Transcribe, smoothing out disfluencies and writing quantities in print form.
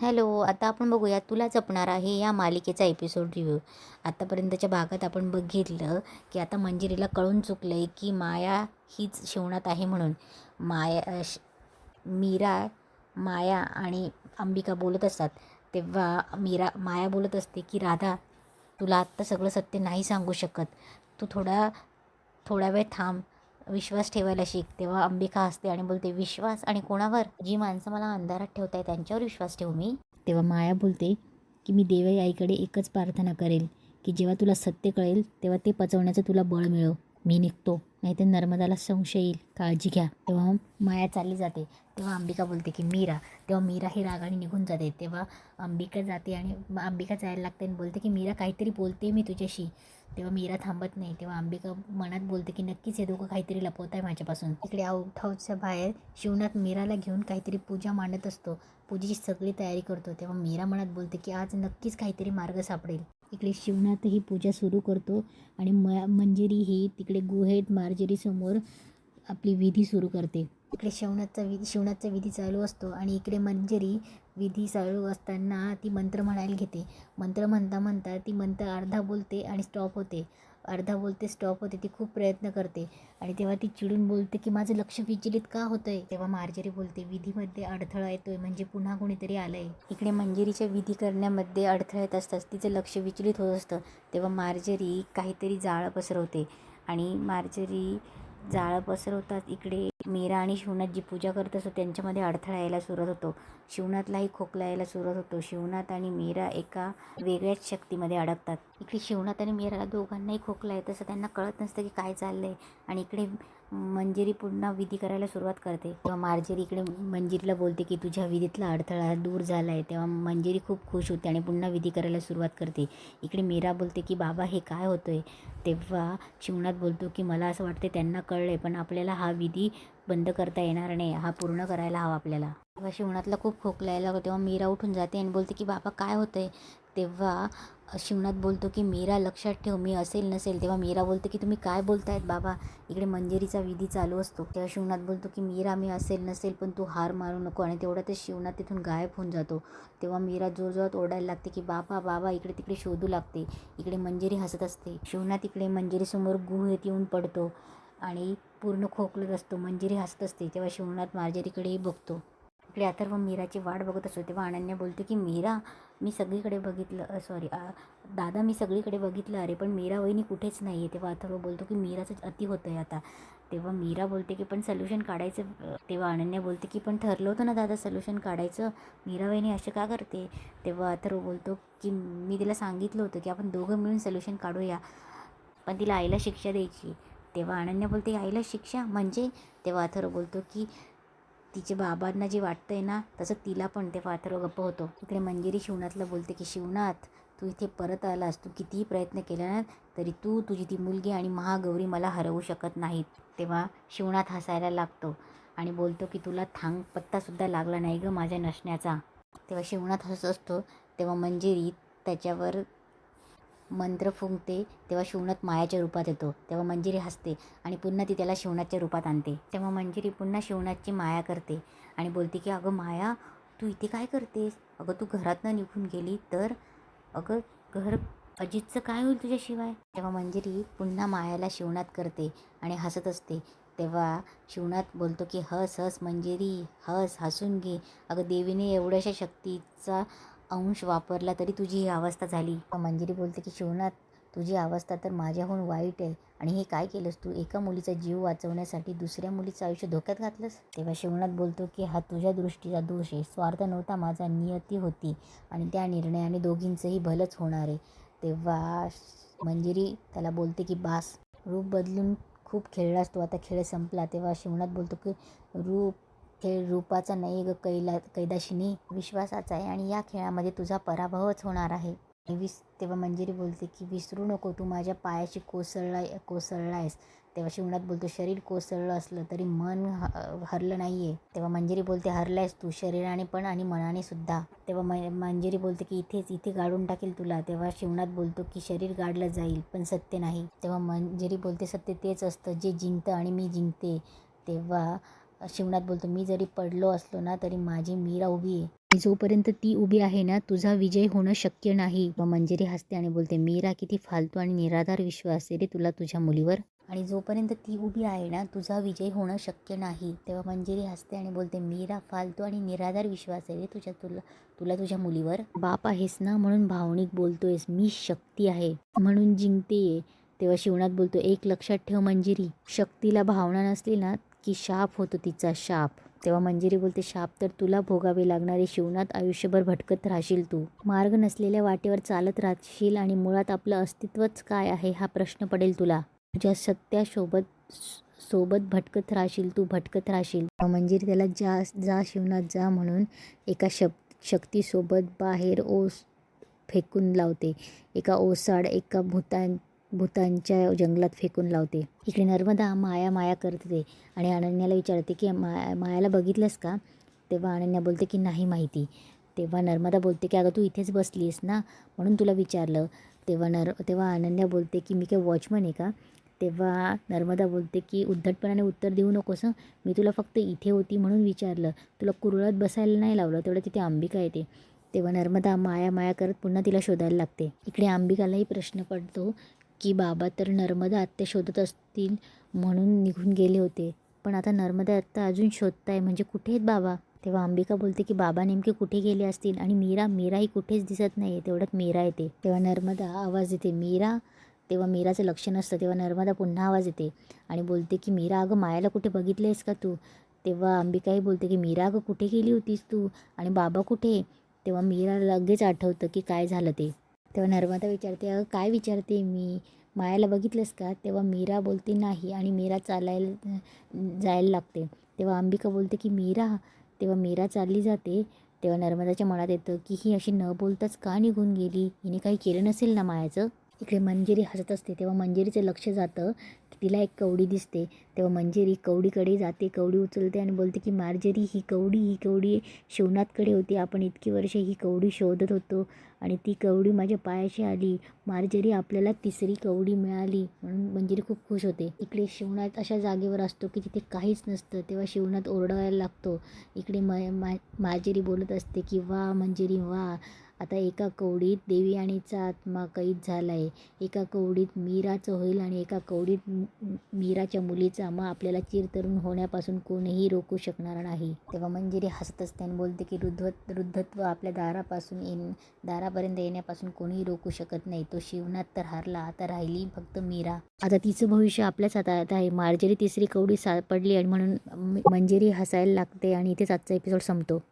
Hello, आता आपण बघूया तुला जपणार आहे या मालिकेचा एपिसोड रिव्ह्यू. आतापर्यंतच्या भागात आपण बघितलं की आता मंजिरीला कळून चुकलं आहे की माया हीच शिवणात आहे म्हणून. मीरा, माया आणि अंबिका बोलत असतात तेव्हा माया बोलत असते की राधा, तुला आत्ता सगळं सत्य नाही सांगू शकत. तू थोडा वेळ थांब, विश्वास ठेवायला शिक. तेव्हा अंबिका हसते आणि बोलते, विश्वास आणि कोणावर? जी माणसं मला अंधारात ठेवताय त्यांच्यावर विश्वास ठेवू मी? तेव्हा माया बोलते की मी देवई आईकडे एकच प्रार्थना करेल की जेव्हा तुला सत्य कळेल तेव्हा ते पचवण्याचं तुला बळ मिळव. मी निघतो, नाहीतर नर्मदाला संशय येईल, काळजी घ्या. तेव्हा माया चालली जाते. तेव्हा अंबिका बोलते की तेव्हा मीरा ही रागाने निघून जाते. तेव्हा अंबिका जाते आणि अंबिका जायला लागते आणि बोलते की मीरा, काहीतरी बोलते मी तुझ्याशी. तेव्हा मीरा थांबत नाही. तेव्हा अंबिका मनात बोलते की नक्कीच हे दोघं काहीतरी लपवत आहे माझ्यापासून. इकडे आउट हाऊसच्या बाहेर शिवनाथ मीराला घेऊन काहीतरी पूजा मांडत असतो. पूजेची सगळी तयारी करतो. तेव्हा मीरा मनात बोलते की आज नक्कीच काहीतरी मार्ग सापडेल. इकडे शिवनाथ ही पूजा सुरू करतो आणि मंजिरी ही तिकडे गुहेत मार्जरीसमोर आपली विधी सुरू करते. इकडे शिवनाथचा विधी चालू असतो आणि इकडे मंजिरी विधी चालू असताना ती मंत्र म्हणायला घेते. मंत्र म्हणता म्हणता ती मंत्र अर्धा बोलते आणि स्टॉप होते, अर्धा बोलते स्टॉप होते. ती खूप प्रयत्न करते आणि तेव्हा ती चिडून बोलते की माझं लक्ष विचलित का होतंय? तेव्हा मार्जरी बोलते, विधीमध्ये अडथळा येतोय, म्हणजे पुन्हा कोणीतरी आलंय. इकडे मंजिरीच्या विधी करण्यामध्ये अडथळा येत असताच तिचं लक्ष विचलित होत असतं. तेव्हा मार्जरी काहीतरी जाळं पसरवते आणि मार्जरी जाळं पसरवतात. इकडे मीरा आणि शिवनाथ जी पूजा करत असतो त्यांच्यामध्ये अडथळा यायला सुरुवात होतो. शिवनाथलाही खोकला यायला सुरुवात होतो. शिवनाथ आणि मीरा एका वेगळ्याच शक्तीमध्ये अडकतात. इकडे शिवनाथ आणि मीराला दोघांनाही खोकला येत असं त्यांना कळत नसतं की काय चाललंय. आणि इकडे मंजिरी पुन्हा विधी करायला सुरुवात करते. तेव्हा मार्जरी इकडे मंजिरीला बोलते की तुझ्या विधीतला अडथळा दूर झाला आहे. तेव्हा मंजिरी खूप खुश होते आणि पुन्हा विधी करायला सुरुवात करते. इकडे मीरा बोलते की बाबा हे काय होतंय? तेव्हा शिवनाथ बोलतो की मला असं वाटते त्यांना कळलंय, पण आपल्याला हा विधी बंद करता येणार नाही, हा पूर्ण करायला हवा आपल्याला. तेव्हा शिवनाथला खूप खोकला यायला लागतो. तेव्हा मीरा उठून जाते आणि बोलते की बाबा काय होतंय? तेव्हा शिवनाथ बोलतो की मीरा लक्षात ठेव, मी असेल नसेल. तेव्हा मीरा बोलते की तुम्ही काय बोलतायत बाबा? इकडे मंजिरीचा विधी चालू असतो. तेव्हा शिवनाथ बोलतो की मीरा मी असेल नसेल, पण तू हार मारू नको. आणि तेवढ्यातच शिवनाथ तिथून गायब होऊन जातो. तेव्हा मीरा जोरजोरात ओरडायला लागते की बाबा बाबा, इकडे तिकडे शोधू लागते. इकडे मंजिरी हसत असते. शिवनाथ इकडे मंजिरीसमोर गुहेत येऊन पडतो आणि पूर्ण खोकलत असतो. मंजिरी हसत असते. तेव्हा शिवनाथ मार्जरीकडेही बघतो. इकडे अथर्व मीराची वाट बघत असतो. तेव्हा अनन्या बोलते की मीरा, मी सगळीकडे बघितलं, दादा मी सगळीकडे बघितलं, अरे पण मीरा वहिनी कुठेच नाही आहे. तेव्हा अथर्व बोलतो की मीराचं अति होतं आहे आता. तेव्हा मीरा बोलते की पण सोल्युशन काढायचं. तेव्हा अनन्या बोलते की पण ठरलं होतं ना दादा सोल्युशन काढायचं, मीरा वहिनी असे का करते? तेव्हा अथर्व बोलतो की मी तिला सांगितलं होतं की आपण दोघं मिळून सोल्युशन काढूया, पण तिला आईला शिक्षा द्यायची. तेव्हा अनन्या बोलते आईला शिक्षा म्हणजे? तेव्हा अथर्व बोलतो की तिचे बाबांना जे वाटतंय ना तसं तिला पण. तेव्हा अथर्व गप्प होतो. इकडे मंजिरी शिवनाथला बोलते की शिवनाथ, तू इथे परत आलास, तू कितीही प्रयत्न केला ना तरी तू, तुझी ती मुलगी आणि महागौरी मला हरवू शकत नाहीत. तेव्हा शिवनाथ हसायला लागतो आणि बोलतो की तुला थांग पत्तासुद्धा लागला नाही गं माझ्या नसण्याचा. तेव्हा शिवनाथ हसत असतो. तेव्हा मंजिरी त्याच्यावर मंत्र फुंकते. तेव्हा शिवनाथ मायाच्या रूपात येतो. तेव्हा मंजिरी हसते आणि पुन्हा ती त्याला शिवनाथच्या रूपात आणते. तेव्हा मंजिरी पुन्हा शिवनाथची माया करते आणि बोलते की अगं माया, तू इथे काय करतेस? अगं तू घरातनं निघून गेली तर अगं घर अजितचं काय होईल तुझ्याशिवाय? तेव्हा मंजिरी पुन्हा मायाला शिवनाथ करते आणि हसत असते. तेव्हा शिवनाथ बोलतो की हस हस मंजिरी, हस, हसून घे. अगं देवीने एवढ्याशा शक्तीचा अंश वापरला तरी तुझी ही अवस्था झाली. मंजिरी बोलते की शिवनाथ, तुझी अवस्था तर माझ्याहून वाईट आहे आणि हे काय केलंस तू? एका मुलीचा जीव वाचवण्यासाठी दुसऱ्या मुलीचं आयुष्य धोक्यात घातलंस. तेव्हा शिवनाथ बोलतो की हा तुझ्या दृष्टीचा दोष आहे, स्वार्थ नव्हता माझा, नियती होती आणि त्या निर्णयाने दोघींचंही भलंच होणार आहे. तेव्हा मंजिरी त्याला बोलते की बास, रूप बदलून खूप खेळलास तू, आता खेळ संपला. तेव्हा शिवनाथ बोलतो की खेळ रूपाचा नाही ग कैदाशिनी, विश्वासाचा आहे आणि या खेळामध्ये तुझा पराभवच होणार आहे. तेव्हा मंजिरी बोलते की विसरू नको, तू माझ्या पायाशी कोसळलायस. तेव्हा शिवनाथ बोलतो शरीर कोसळलं असलं तरी मन हरलं नाही आहे. तेव्हा मंजिरी बोलते हरलायस तू शरीराने पण आणि मनाने सुद्धा. तेव्हा मंजिरी बोलते की इथे गाडून टाकेल तुला. तेव्हा शिवनाथ बोलतो की शरीर गाडलं जाईल पण सत्य नाही. तेव्हा मंजिरी बोलते सत्य तेच असतं जे जिंकतं आणि मी जिंकते. तेव्हा शिवनाथ बोलतो, मी जरी पडलो असलो ना तरी माझी मीरा उभी आहे आणि जोपर्यंत ती उभी आहे ना तुझा विजय होणं शक्य नाही. मग मंजिरी हसते आणि बोलते, मीरा किती फालतू आणि निराधार विश्वास आहे रे तुला तुझ्या मुलीवर. आणि जोपर्यंत ती उभी आहे ना तुझा विजय होणं शक्य नाही. तेव्हा मंजिरी हसते आणि बोलते, मीरा फालतू आणि निराधार विश्वास आहे रे तुला तुझ्या मुलीवर. बाप आहेस ना म्हणून भावनिक बोलतोयस, मी शक्ती आहे म्हणून जिंकते. तेव्हा शिवनाथ बोलतो, एक लक्षात ठेव मंजिरी, शक्तीला भावना नसली ना की शाप होतो तिचा, शाप. तेव्हा मंजिरी बोलते, शाप तर तुला भोगावे लागणारे शिवनाथ, आयुष्यभर भटकत राहशील तू, मार्ग नसलेल्या वाटेवर चालत राहशील आणि मुळात आपलं अस्तित्वच काय आहे हा प्रश्न पडेल तुला. तुझ्या सोबत भटकत राहशील, तू भटकत राहशील. मंजिरी त्याला जा शिवनाथ जा म्हणून एका शक्तीसोबत बाहेर ओस फेकून लावते. एका ओसाड, एका भूतांच्या जंगलात फेकून लावते. इकडे नर्मदा माया करते आणि अनन्याला विचारते की मायाला बघितलंस का. तेव्हा अनन्या बोलते की नाही माहिती. तेव्हा नर्मदा बोलते की अगं तू इथेच बसलीस ना म्हणून तुला विचारलं. तेव्हा अनन्या बोलते की मी काय वॉचमन आहे का. तेव्हा नर्मदा बोलते की उद्धटपणाने उत्तर देऊ नकोस, मी तुला फक्त इथे होती म्हणून विचारलं, तुला कुरळत बसायला नाही लावलं. तेवढं तिथे अंबिका येते. तेव्हा नर्मदा माया करत पुन्हा तिला शोधायला लागते. इकडे अंबिकालाही प्रश्न पडतो की बाबा तर नर्मदा आत्या शोधत असतील म्हणून निघून गेले होते, पण आता नर्मदा आत्या अजून शोधताय म्हणजे कुठे आहेत बाबा. तेव्हा अंबिका बोलते की बाबा नेमके कुठे गेले असतील आणि मीराही कुठेच दिसत नाही. तेवढ्यात मीरा येते. तेव्हा नर्मदा आवाज देते, मीरा. तेव्हा मीराचं लक्ष नसतं. तेव्हा नर्मदा पुन्हा आवाज येते आणि बोलते की मीरा अगं मायाला कुठे बघितलेस का तू. तेव्हा अंबिकाही बोलते की मीरा अगं कुठे गेली होतीस तू आणि बाबा कुठे. तेव्हा मीरा लगेच आठवतं की काय झालं ते. तेव्हा नर्मदा विचारते, अगं काय विचारते मी, मायाला बघितलंस का. तेव्हा मीरा बोलते नाही आणि मीरा जायला लागते. तेव्हा अंबिका बोलते की मीरा. तेव्हा मीरा चालली जाते. तेव्हा नर्मदाच्या मनात येतं की ही अशी न बोलताच का निघून गेली, हिने काही केलं नसेल ना मायाचं. इकडे मंजिरी हसत असते. तेव्हा मंजिरीचं लक्ष जातं की तिला एक कवडी दिसते. तेव्हा मंजिरी कवडीकडे जाते, कवडी उचलते आणि बोलते की मार्जरी ही कवडी शिवनाथकडे होती. आपण इतकी वर्षे ही कवडी शोधत होतो आणि ती कवडी माझ्या पायाशी आली. मार्जरी आपल्याला तिसरी कवडी मिळाली. म्हणून मंजिरी खूप खुश होते. इकडे शिवनाथ अशा जागेवर असतो की तिथे काहीच नसतं. तेव्हा शिवनाथ ओरडायला लागतो. इकडे मार्जरी बोलत असते की वा मंजिरी वा, आता एका कवडीत देवी आणीचा आत्मा कैद झाला आहे. एका कवडीत मीराचं होईल आणि एका कवडीत मीराच्या मुलीचा. मग आपल्याला चिरतरुण होण्यापासून कोणीही रोखू शकणार नाही. तेव्हा मंजिरी हसत असते आणि बोलते की वृद्धत्व आपल्या दारापर्यंत येण्यापासून कोणीही रोखू शकत नाही. तो शिवनाथ तर हारला, आता राहिली फक्त मीरा. आता तिचं भविष्य आपल्याच हातात आहे. मार्जरी तिसरी कवडी सापडली आणि म्हणून मंजिरी हसायला लागते आणि इथेच आजचा एपिसोड संपतो.